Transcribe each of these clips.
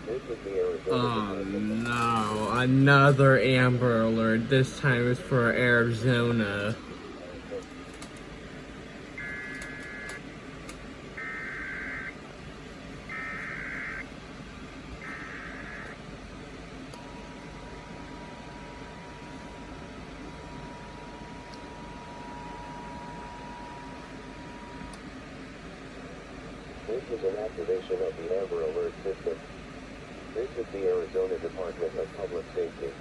Oh no, another Amber Alert. This time it's for Arizona. This is an activation of the Amber Alert system. This is the Arizona Department of Public Safety.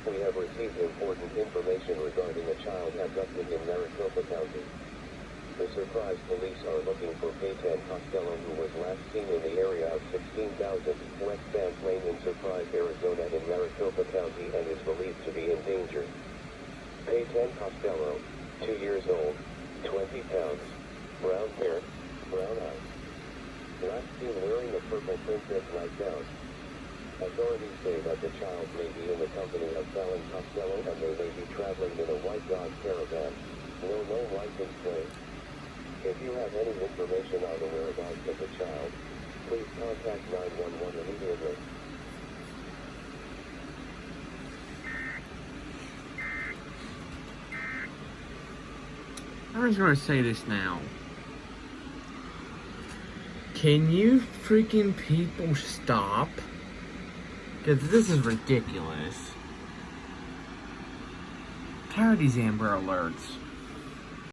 We have received important information regarding a child abducted in Maricopa County. The Surprise police are looking for Paytan Costello, who was last seen in the area of 16,000 West Banff Lane in Surprise, Arizona in Maricopa County, and is believed to be in danger. Paytan Costello, 2 years old, 20 pounds, brown hair, brown eyes. Last seen wearing a purple princess nightgown. Authorities say that the child may be in the company of Fallon Costello, and they may be traveling in a white Dodge Caravan. No license plate. If you have any information on the whereabouts of the child, please contact 911 immediately. I'm just gonna say this now. Can you freaking people stop? Because this is ridiculous. I'm tired of these Amber Alerts.